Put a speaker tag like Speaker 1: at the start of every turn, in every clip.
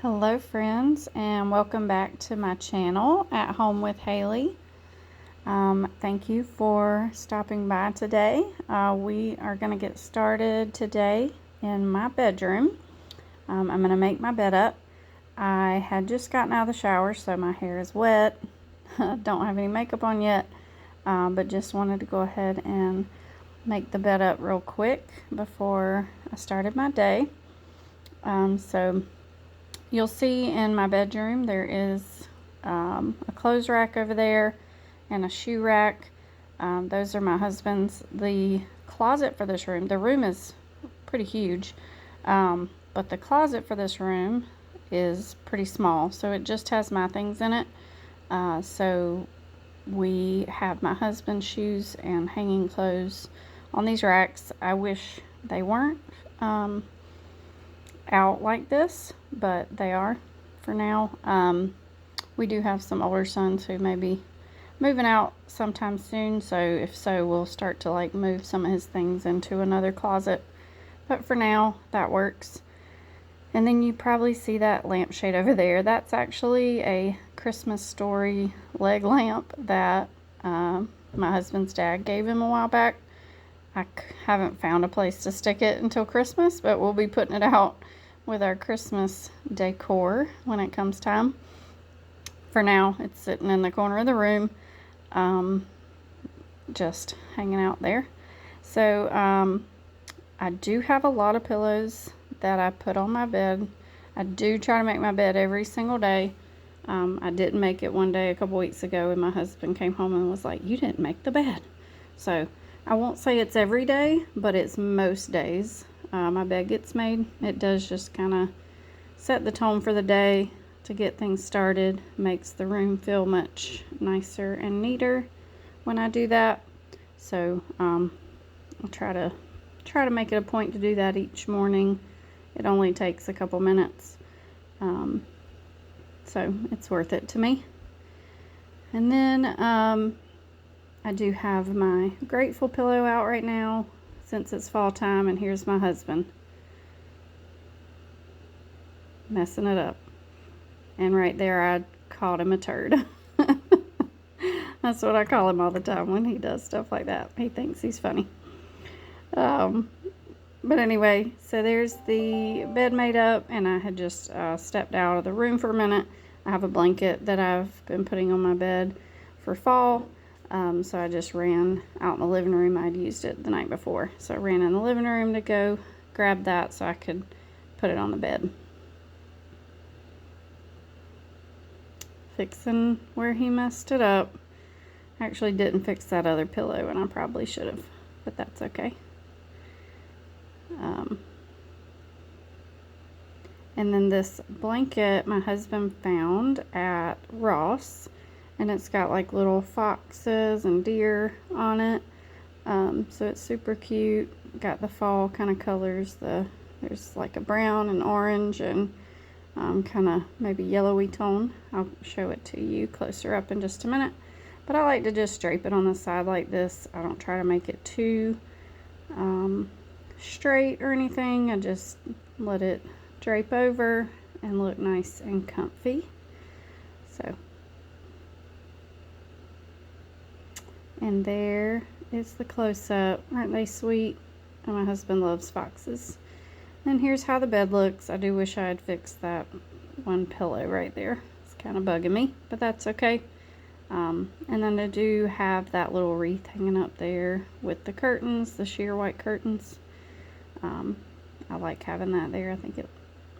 Speaker 1: Hello friends, and welcome back to my channel At Home with Haley. Thank you for stopping by today. We are going to get started today in my bedroom. I'm going to make my bed up. I had just gotten out of the shower, so my hair is wet. Don't have any makeup on yet, but just wanted to go ahead and make the bed up real quick before I started my day. So you'll see in my bedroom there is a clothes rack over there and a shoe rack. Those are my husband's. The closet for this room, the room is pretty huge, but the closet for this room is pretty small, so it just has my things in it. So we have my husband's shoes and hanging clothes on these racks. I wish they weren't out like this, but they are for now. We do have some older sons who may be moving out sometime soon, so if so, we'll start to like move some of his things into another closet, but for now that works. And then you probably see that lampshade over there. That's actually a Christmas Story leg lamp that my husband's dad gave him a while back. I haven't found a place to stick it until Christmas, but we'll be putting it out with our Christmas decor when it comes time. For now, it's sitting in the corner of the room, just hanging out there. So I do have a lot of pillows that I put on my bed. I do try to make my bed every single day. I didn't make it one day a couple weeks ago, and my husband came home and was like, "You didn't make the bed." So I won't say it's every day, but it's most days. My bed gets made. It does just kind of set the tone for the day to get things started. Makes the room feel much nicer and neater when I do that. So I'll try to make it a point to do that each morning. It only takes a couple minutes, so it's worth it to me. And then I do have my Grateful pillow out right now since it's fall time, and here's my husband messing it up. And right there I called him a turd. That's what I call him all the time when he does stuff like that. He thinks he's funny. But anyway, so there's the bed made up, and I had just stepped out of the room for a minute. I have a blanket that I've been putting on my bed for fall. So I just ran out in the living room. I'd used it the night before. So I ran in the living room to go grab that so I could put it on the bed. Fixing where he messed it up. I actually didn't fix that other pillow, and I probably should have, but that's okay. And then this blanket my husband found at Ross, and it's got like little foxes and deer on it. So it's super cute. Got the fall kind of colors. There's like a brown and orange and kind of maybe yellowy tone. I'll show it to you closer up in just a minute. But I like to just drape it on the side like this. I don't try to make it too straight or anything. I just let it drape over and look nice and comfy. So, and there is the close-up. Aren't they sweet? And my husband loves foxes. And here's how the bed looks. I do wish I had fixed that one pillow right there. It's kind of bugging me, but that's okay. And then I do have that little wreath hanging up there with the curtains, the sheer white curtains. I like having that there. I think it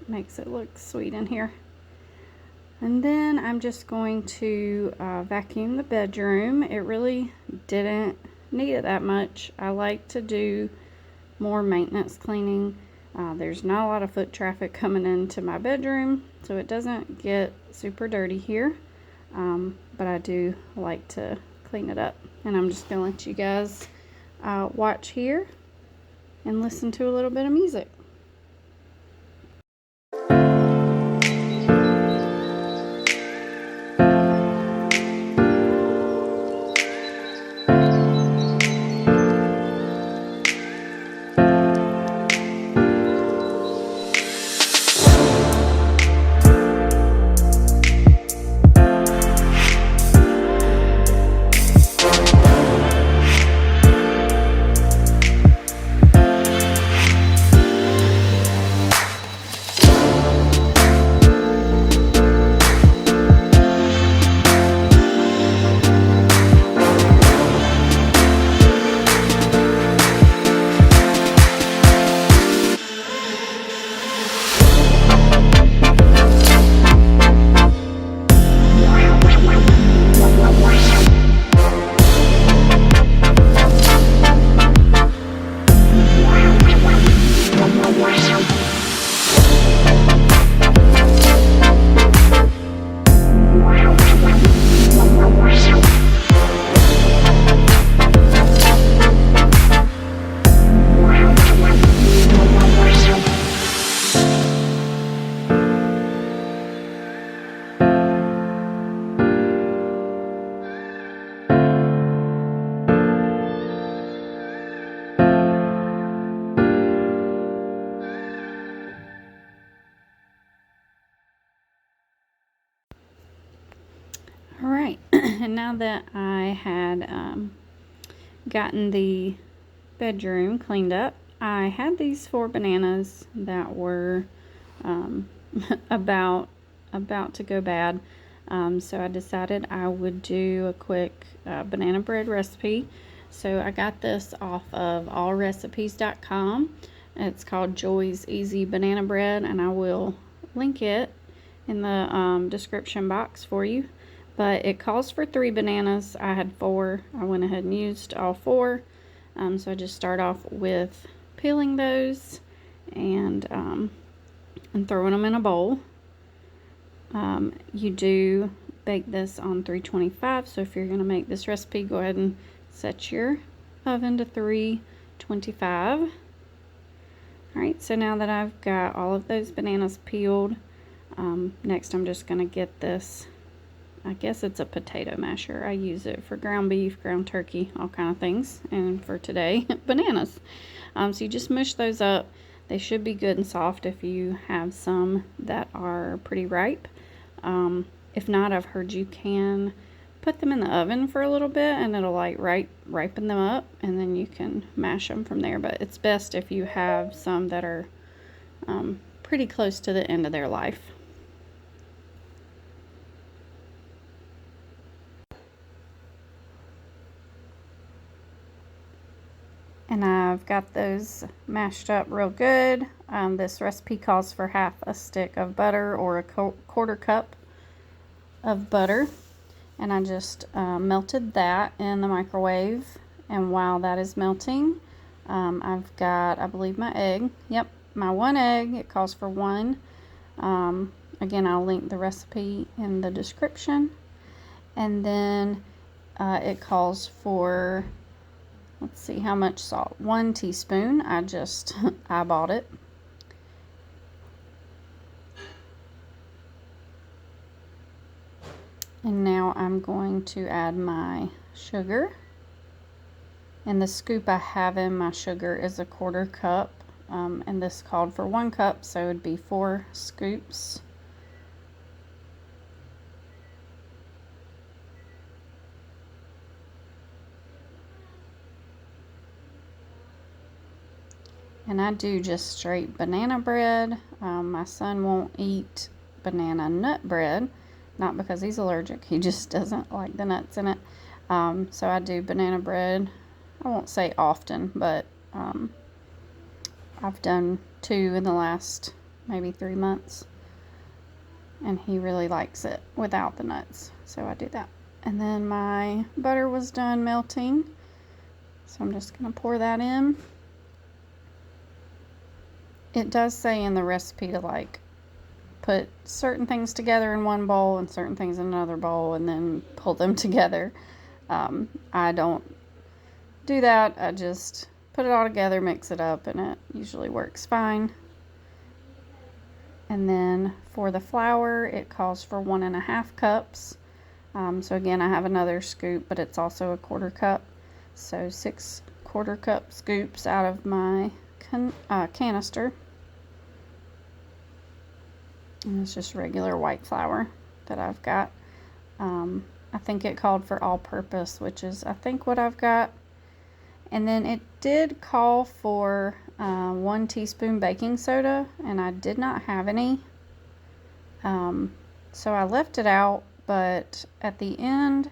Speaker 1: makes it look sweet in here. And then I'm just going to vacuum the bedroom. It really didn't need it that much. I like to do more maintenance cleaning. There's not a lot of foot traffic coming into my bedroom, so it doesn't get super dirty here. But I do like to clean it up. And I'm just going to let you guys watch here and listen to a little bit of music. now that I had gotten the bedroom cleaned up, I had these 4 bananas that were about to go bad. So I decided I would do a quick banana bread recipe. So I got this off of allrecipes.com. It's called Joy's Easy Banana Bread, and I will link it in the description box for you. But it calls for 3 bananas. I had 4. I went ahead and used all 4. So I just start off with peeling those and throwing them in a bowl. You do bake this on 325, so if you're going to make this recipe, go ahead and set your oven to 325. Alright, so now that I've got all of those bananas peeled, next I'm just going to get this, I guess it's a potato masher. I use it for ground beef, ground turkey, all kind of things, and for today, bananas. So you just mush those up. They should be good and soft if you have some that are pretty ripe. If not, I've heard you can put them in the oven for a little bit and it'll like ripen them up, and then you can mash them from there. But it's best if you have some that are pretty close to the end of their life. And I've got those mashed up real good. This recipe calls for half a stick of butter or a quarter cup of butter. And I just melted that in the microwave. And while that is melting, I've got, I believe, my egg. Yep, my 1 egg. It calls for 1. Again, I'll link the recipe in the description. And then it calls for, let's see how much salt. 1 teaspoon. I just eyeballed it. And now I'm going to add my sugar. And the scoop I have in my sugar is a quarter cup. And this called for 1 cup, so it would be 4 scoops. And I do just straight banana bread. My son won't eat banana nut bread, not because he's allergic, he just doesn't like the nuts in it. So I do banana bread, I won't say often, but I've done 2 in the last maybe 3 months. And he really likes it without the nuts, so I do that. And then my butter was done melting, so I'm just going to pour that in. It does say in the recipe to like put certain things together in one bowl and certain things in another bowl and then pull them together. I don't do that. I just put it all together, mix it up, and it usually works fine. And then for the flour, it calls for 1.5 cups. So again, I have another scoop, but it's also a quarter cup. So 6 quarter cup scoops out of my canister. And it's just regular white flour that I've got. I think it called for all-purpose, which is I think what I've got. And then it did call for 1 teaspoon baking soda, and I did not have any. So I left it out, but at the end,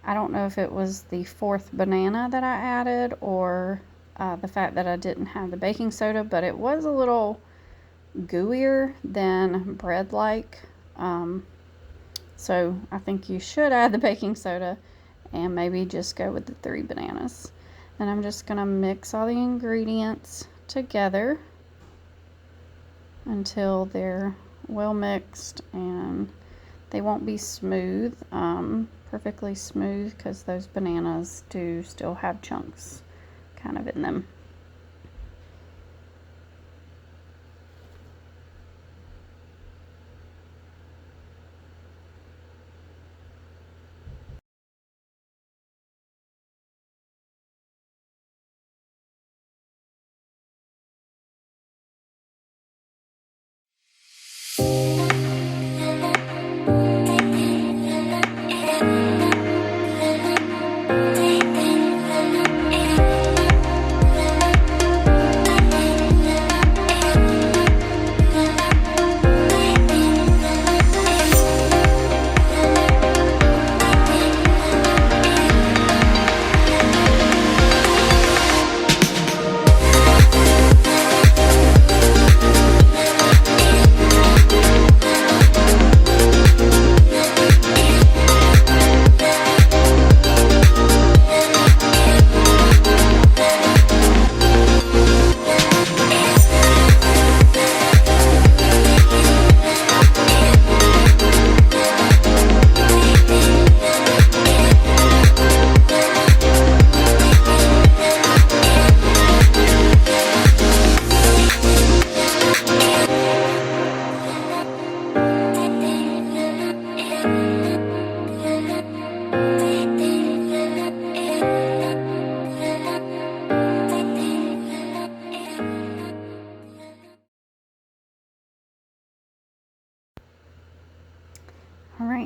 Speaker 1: I don't know if it was the 4th banana that I added or the fact that I didn't have the baking soda, but it was a little gooier than bread-like. So I think you should add the baking soda and maybe just go with the 3 bananas. And I'm just going to mix all the ingredients together until they're well mixed, and they won't be smooth, perfectly smooth, because those bananas do still have chunks kind of in them.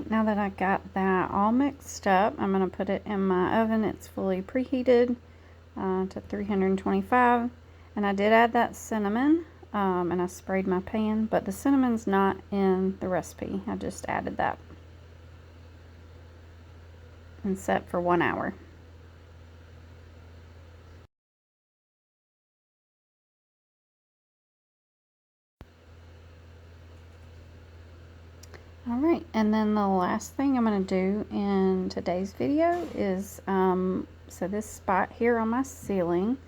Speaker 1: Alright, now that I got that all mixed up, I'm going to put it in my oven. It's fully preheated to 325. And I did add that cinnamon, and I sprayed my pan, but the cinnamon's not in the recipe. I just added that. And set for 1 hour. Alright, and then the last thing I'm going to do in today's video is, so this spot here on my ceiling,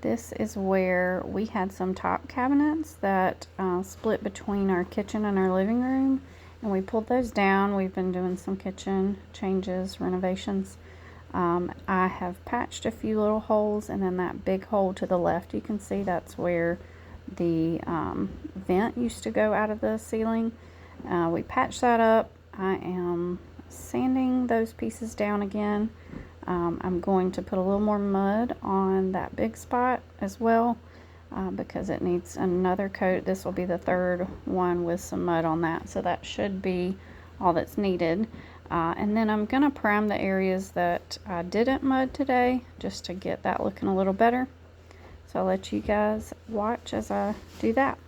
Speaker 1: this is where we had some top cabinets that split between our kitchen and our living room, and we pulled those down. We've been doing some kitchen changes, renovations. I have patched a few little holes, and then that big hole to the left, you can see that's where the vent used to go out of the ceiling. We patched that up. I am sanding those pieces down again. I'm going to put a little more mud on that big spot as well because it needs another coat. This will be the third one with some mud on that, so that should be all that's needed. And then I'm going to prime the areas that I didn't mud today just to get that looking a little better. So I'll let you guys watch as I do that.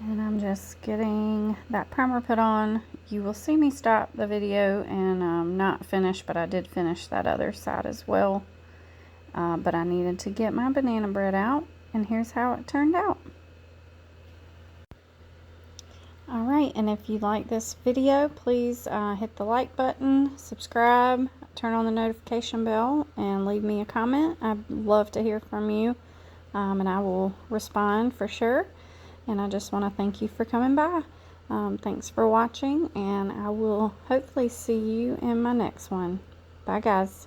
Speaker 1: And I'm just getting that primer put on. You will see me stop the video and not finish, but I did finish that other side as well. But I needed to get my banana bread out, and here's how it turned out. Alright. Alright, and if you like this video, please hit the like button, subscribe, turn on the notification bell, and leave me a comment. I'd love to hear from you, and I will respond for sure. And I just want to thank you for coming by. Thanks for watching, and I will hopefully see you in my next one. Bye, guys.